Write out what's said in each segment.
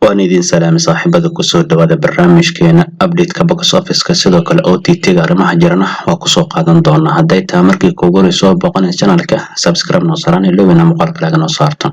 waan idin salaamay saaxiibada ku soo dhawaada barnaamijkeena update-ka box office-ka sidoo kale OTT-ga arrimaha jirana waa ku soo qaadan doonaa hadday tahay markii kuugu horreysay boqonaysa channel-ka subscribe noo saaraan ilowina muuqaalka laga noo saarto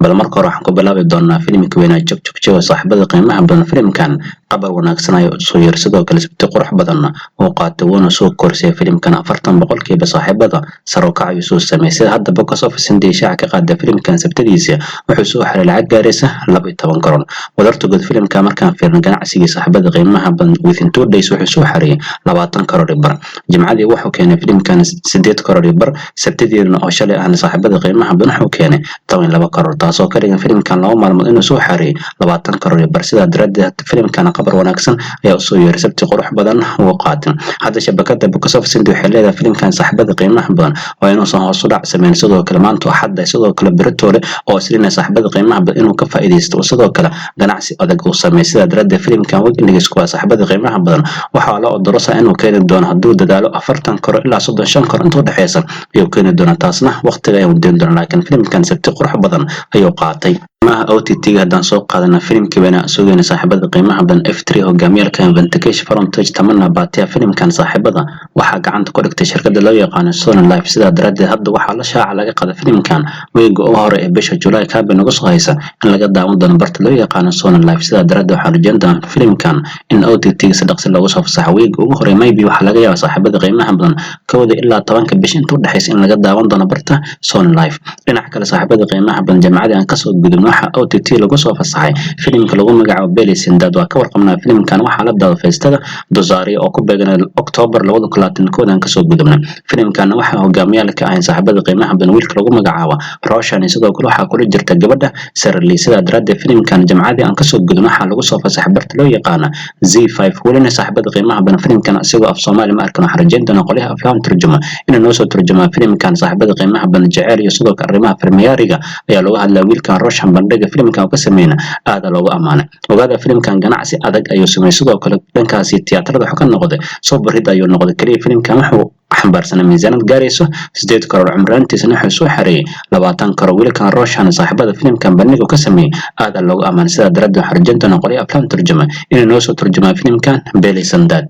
bal marka hore waxaan ku bilaabi doonaa filimka weynaa joog saaxiibada qiimaha badan filimkan qabar wanaagsan ay soo yar sidoo kale sabti qurux badan oo qaatay wana soo korsay filimkan 40% saaxiibada sar u kacay soo sameysay hadda box office intii shaaca ka qaaday filimkan sabtidiisa wuxuu soo xaray lacag gaaraysa 12 karoon wadarta guud filimka markaan fiirno ganacsiga saaxiibada qiimaha badan within 2 days wuxuu soo xaray 20 karoon bar jimcadii wuxuu keenay filimkan 8 karoon bar sabtidiina oo shalay aan saaxiibada qiimaha badan wuxuu keenay 12 karoon taasoo ka dhigan filimkan laba maalmood inuu soo xaray 20 karoon bar sida daradeed filimkan qabar wanaagsan ayaa soo yeeray sabti qurux badan oo qaatan hadda shabakada box office intii waxay leedahay filimkan saaxiibada qiimaha badan waa inuu soo hoos u dhac sameeyay sidoo kale maanta waxada sidoo kale Britole oo isliina saaxiibada qiimaha badan inuu ka faa'iideysto sidoo kale ganacsi adag uu sameeyay sida daradeed filimkan weekendgiis ku saaxiibada qiimaha badan waxa la odorosa inuu keeni doono haduu dadaalo 40 karoon ilaa 35 karoon inta u dhaxaysa ayuu keeni doona taasna waqtiga ay u deyn doona laakiin filimkan sabti qurux badan ayuu qaatay ما OTT هدان سوق قادنا فيلم كبيرة سوينا صاحبة قيمة بدن F3 وجميل كان فنتكيش فرونتج تمنى باتيا فيلم كان صاحبة وحاجة عند كوركت شركة دلوية قان السون لايف سيدا درد هاد وحلا شاع على قد فيلم كان ويجو أوهر بيش جولاي كاب نقص غيسة إن لقد دعوان دون برتلوية قان السون لايف سيدا درد وحلا جندا فيلم كان إن OTT صدق سلا وصف صحويج أوهر ما يبي وحلا جا صاحبة قيمة بدن كود إلا طبعا كبيش انتو دحيس إن لقد دعوان دون برتا سون لايف لنا حكى لصاحبة قيمة بدن جماعة أن كسر بدون OTT lagu soo fasaxay filimka lagu magacaabo Belly Sindad waa ka warqabnaa filimkan waxa la daawo feestada Dozaari oo ku beegan October 2021 ka soo gudubna filimkan waxa hogaamiyalka ay saaxiibada qiimaha badan wiilka lagu magacaabo Roshan sidoo kale waxa kula jirta gabadha Sarli sida daradeed filimkan jamcadii aan ka soo gudubna waxa lagu soo fasaxay barta loo yaqaan Z5 walina saaxiibada qiimaha badan filimkan asigoo af Soomaali ma arkan xarajinta qoliha afaan turjuma inuu noo soo turjuma filimkan saaxiibada qiimaha badan jacayl iyo sidoo kale arrimaha farmiyaariga ayaa lagu hadlaa wiilkan Roshan bandhiga filimkan ka sameeyna aad loogu amaanay ogaada filimkan ganacsi adag ayuu sameeyay sidoo kale dhankaasi tiyaatarada waxa ka noqday soo barid ayuu noqday kaliya filimkan wuxuu xambaarsanaa miisaanad gaarayso 8 karoor cumraantiisana wuxuu soo xareeyay 20 karoor wiilkan Roshan saaxiibada filimkan bandhiga ka sameeyay aad loogu amaanay sida daradeed xarjinta qoliya aflaan turjuma inuu noo soo turjuma filimkan Belly Sindad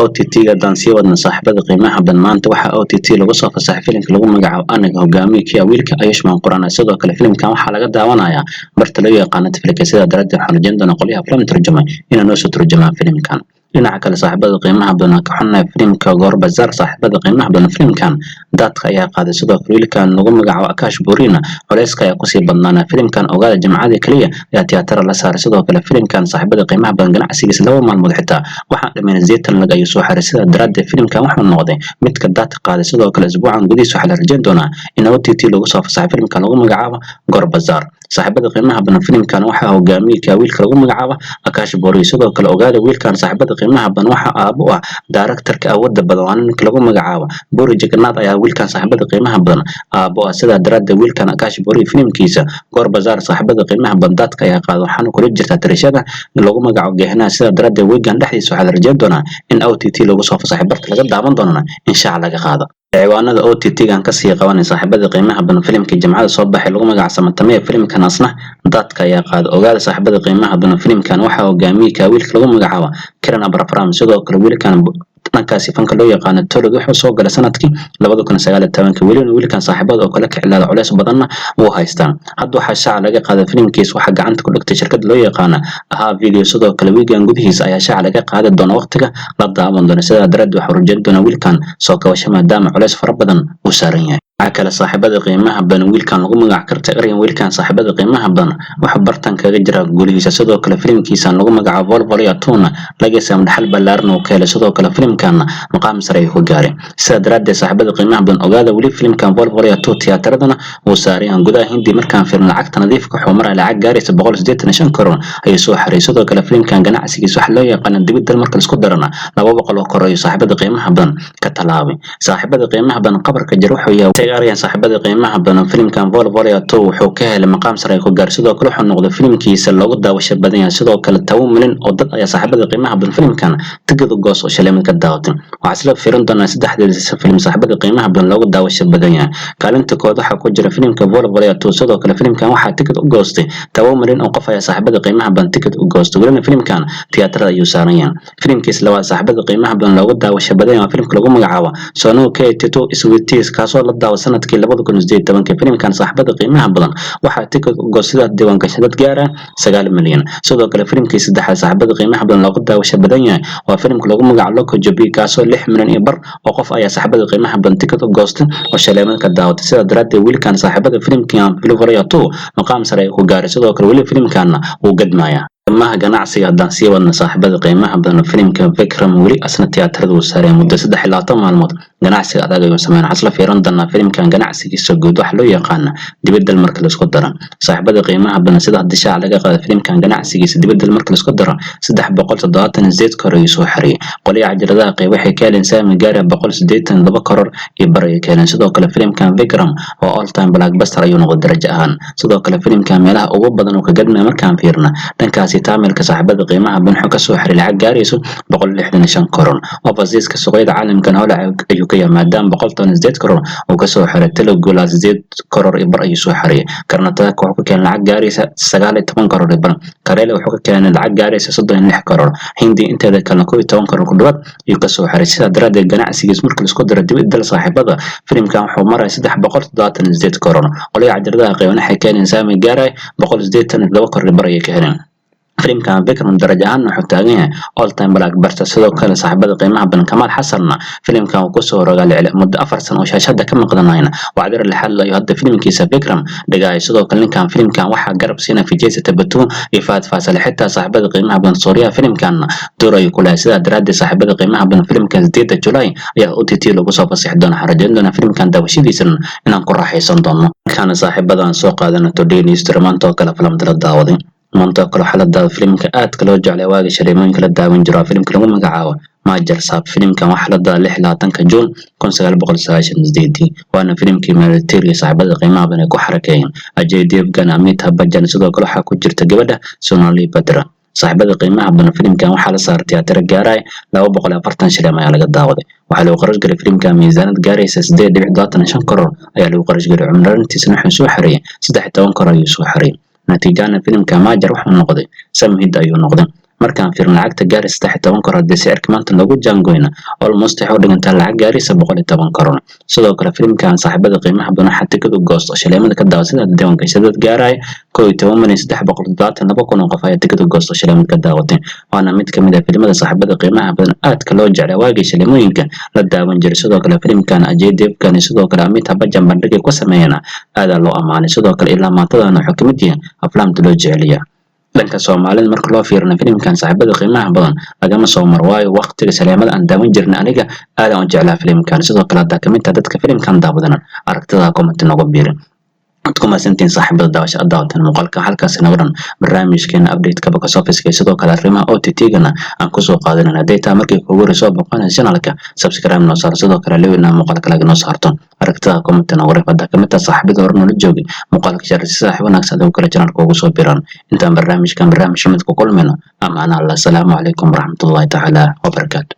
OTT-ga dansi wadna saaxiibada qiimaha badan maanta waxa OTT lagu soo fasaxay filimka lagu magacaabo anaga hogaamiye wiilka Ayushman Quraan sidoo kale filimkan waxa laga daawanayaa barta loo yaqaan Netflix sida daradeed xarjinta qoliya aflaan turjuma inuu noo soo turjuma filimkan dhinaca kale saaxiibada qiimaha badan ka xunay filimka Goor Bazaar saaxiibada qiimaha badan filimkan dadka ayaa qaaday sidoo kale wiilkan lagu magacaabo Akash Burina culeyska ayaa ku sii badnaana filimkan ogaada jamcadii kaliya ayaa tiyaatar la saaray sidoo kale filimkan saaxiibada qiimaha badan ganacsigiisa laba maalmood xitaa waxa dhameeyay zeetan laga ayuu soo xaray sida daradeed filimkan wuxuu noqday mid ka dadka qaaday sidoo kale isbuucan gudihiisa waxa la rajayn doonaa in OTT lagu soo fasaxay filimkan lagu magacaabo Goor Bazaar saaxiibada qiimaha badan filimkan waxa hogaamiye wiilka lagu magacaabo Akash Burina sidoo kale ogaada wiilkan saaxiibada qiimaha badan waxa aabo ah director-ka awoodda badan ninka lagu magacaabo Buri Jagannaath ayaa wiilkan saaxiibada qiimaha badan aabo ah sida daradeed wiilkan Akash Buri filimkiisa Goor Bazaar saaxiibada qiimaha badan dadka ayaa qaado waxaan kula jirta tirashada lagu magacaabo Gehnaa sida daradeed weegan dhexdiisa waxa la rajayn doonaa in OTT lagu soo fasaxay barta laga daawan doonana insha Allah laga qaado ciwaanada OTT-gan ka sii qabanay saaxiibada qiimaha badan filimka jamcada soo baxay lagu magacaabo Tamee filimkan asna dadka ayaa qaado ogaada saaxiibada qiimaha badan filimkan waxa hogaamiye wiilka lagu magacaabo Kiran Abraham sidoo kale wiilkan dhankaasi fanka loo yaqaan Tolog wuxuu soo galay sanadkii 2019 wiilkan saaxiibada oo kala kicilada culeys badanna uu haystaan hadda waxa shaac laga qaaday filimkiisa waxa gacanta ku dhigtay shirkad loo yaqaan aha video sidoo kale weegan gudihiisa ayaa shaac laga qaaday doona waqtiga la daawan doona sida daradeed waxa rajayn doona wiilkan soo kabasho maadaama culeys fara badan uu saaran yahay akala saaxiibada qiimaha badan wiilkan lagu magac kartay ariyan wiilkan saaxiibada qiimaha badan waxa bartan kaga jira guulihiisa sidoo kale filimkiisa lagu magacaabo Volvolia Tuna laga saam dhaxal ballaaran oo kale sidoo kale filimkan maqaam sare ku gaaray sida daradeed saaxiibada qiimaha badan ogaada wali filimkan Volvolia Tuna tiyaatarada uu saarayaan gudaha Hindi markaan filim lacagta nadiifka xumar lacag gaaraysa 185 karoon ay soo xaray sidoo kale filimkan ganacsigiisa wax loo yaqaan dibadda marka la isku darana 200 karoon saaxiibada qiimaha badan ka talaabay saaxiibada qiimaha badan qabarka jir wuxuu yahay ciyaarayaan saaxiibada qiimaha badan filimkan Volvolia 2 wuxuu ka helay maqaam sare oo gaar sidoo kale wuxuu noqday filimkiisa loogu daawasho badan yahay sidoo kale 10 milyan oo dad ayaa saaxiibada qiimaha badan filimkan tigid u goos oo shaleemad ka daawatay waxa isla fiirin doonaa saddexdeeda filim saaxiibada qiimaha badan loogu daawasho badan yahay kaalinta koowaad waxa ku jira filimka Volvolia 2 sidoo kale filimkan waxa tigid u goostay 10 milyan oo qof ayaa saaxiibada qiimaha badan tigid u goostay waliba filimkan tiyaatarada ayuu saaran yahay filimkiisa labaad saaxiibada qiimaha badan loogu daawasho badan yahay filimka lagu magacaabo Sono K2 Sweeties kaasoo la daawa sanadkii 2018 filimkan saaxiibada qiimaha badan waxa tigid u goostay diiwaan gashan dad gaar ah 9 milyan sidoo kale filimkii saddexaad saaxiibada qiimaha badan loogu daawasho badan yahay waa filimka lagu magacaabo Loco Jobi kaasoo 6 milyan iyo bar oo qof ayaa saaxiibada qiimaha badan tigid u goostay oo shaleemad ka daawatay sida daraaddeed wiilkan saaxiibada filimkan Volvolia 2 maqaam sare ku gaaray sidoo kale wali filimkan uu gadmaya maha ganacsiga haddaan sii wadna saaxiibada qiimaha badan filimka Vikram weli asna tiyaatarada uu saaray muddo 23 maalmood ganacsiga adag ayuu sameeyay asla fiiran doonaa filimkan ganacsigiisa guud wax loo yaqaan dibadda marka la isku daro saaxiibada qiimaha badan sida hadda shaac laga qaaday filimkan ganacsigiisa dibadda marka la isku daro 378 karoor ayuu soo xariyay qoliyaha cajaladaha qayb waxay ka heleen saami gaar ah 182 karoor iyo bar ay ka heleen sidoo kale filimkan Vikram oo all time blockbuster ayuu noqday darajo ahaan sidoo kale filimkan meelaha ugu badan oo ka gadmay markaan fiirna dhankaas taamilka saaxiibada qiimaha badan wuxuu ka soo xiray lacag gaarayso 165 karoor oo fasiiska suuqyada caalamka hawla ayuu ka yahay maadaama 118 karoor uu ka soo xiray Telugu 8 karoor iyo bar ayuu soo xariyay Karnataka wuxuu ka keenay lacag gaaraysa 19 karoor iyo bar Kareele wuxuu ka keenay lacag gaaraysa 36 karoor Hindi inteeda kale 12 karoor ku dhawaad ayuu ka soo xiray sida daraaddeed ganacsigiisa marka la isku daro dibadda saaxiibada filimkan wuxuu maray 378 karoor qoliyaha cajaladaha qayb waxay keeneen saami gaaray 182 karoor bar ay ka heleen filimkan Vikram darajo ahaan wuxuu taagan yahay all time blockbuster sidoo kale saaxiibada qiimaha badan Kamal Xasanna filimkan uu ku soo rogaalay muddo 4 sano oo shaashada ka maqnayna wacdir la xalayo hadda filimkiisa Vikram dhigay sidoo kale ninkan filimkan waxa garab siina Vijay Sethupathi iyo Fahad Faasil xitaa saaxiibada qiimaha badan Suuriya filimkan door ay ku leeyahay sida daraaddeed saaxiibada qiimaha badan filimkan 8 July ayaa OTT lagu soo fasaxay doona xarajayn doona filimkan daawashadiisa inaan ku raaxaysan doono kana saaxiibadan soo qaadana Today Instrument oo kala filim dala daawaday maanta kala xalada filimka aad kala jeclay waaga shaleemooyinka la daawan jiro filimka lagu magacaabo Majar Saab filimkan waxa la daaday 26 June 1998 waana filimkii military saaxiibada qiimaha badan ku xarakeeyeen Ajay Devgan Amitabh Bachchan sidoo kale waxa ku jirta gabadha Sonali Batra saaxiibada qiimaha badan filimkan waxa la saaray tiyaatar gaaray 240 shilin ayaa laga daawaday waxa lagu qarash galay filimkan miisaanad gaaraysa 8.25 karoor ayaa lagu qarash galay cumrigiisana wuxuu soo xariyay 13 karoor ayuu soo xariyay natiijada filimka Majar wuxuu noqday samhid ayuu noqday markaan fiirno lacagta gaaraysa 13 karoor hadii sicirka maanta lagu jaangoyna almost waxay u dhigantaa lacag gaaraysa 110 karoor sidoo kale filimkan saaxiibada qiimaha badan waxa tigid u goosto shaleemada ka daawa sida diiwaan gashadad gaaray 11372 kun oo qof ayaa tigid u goosto shaleemada ka daawatay waana mid ka mid ah filimada saaxiibada qiimaha badan aad ka loo jeclay waagii shaleemooyinka la daawan jiray sidoo kale filimkan Ajay Devgan sidoo kale Amitabh Bachchan bandhigay ku sameeyana aad loo amaanay sidoo kale ilaa maantadana wuxuu kamid yahay aflaamta loo jeceliyaa dhanka Soomaalida marka loo fiirino filimkan saaxiibada qiimaha badan lagama soo mar waayo waqtiga shaleemada aan daawan jirnay aniga aad aan jeclaa filimkan sidoo kale dadka filimkan daawadana aragtida comment nagu biirin كما سنتين صاحب الدواش أداوت المقال كحلقة سنورن برنامج كان أبديت كبك سوفيس كي سدوا كلا رما أو تيجنا أنكسو قادنا ديتا مركي كوري صوب قانا سنالك سبسكرايب نصار سدوا كلا لوينا مقال كلا نصارتون أركتها كومنت نوري فدا كمتا صاحب دورنا للجوجي مقال كشار صاحب ناكس دو كلا جنال كوغو بيران انت برنامج كان برنامج مدكو كل منه أما أنا الله السلام عليكم ورحمة الله تعالى وبركاته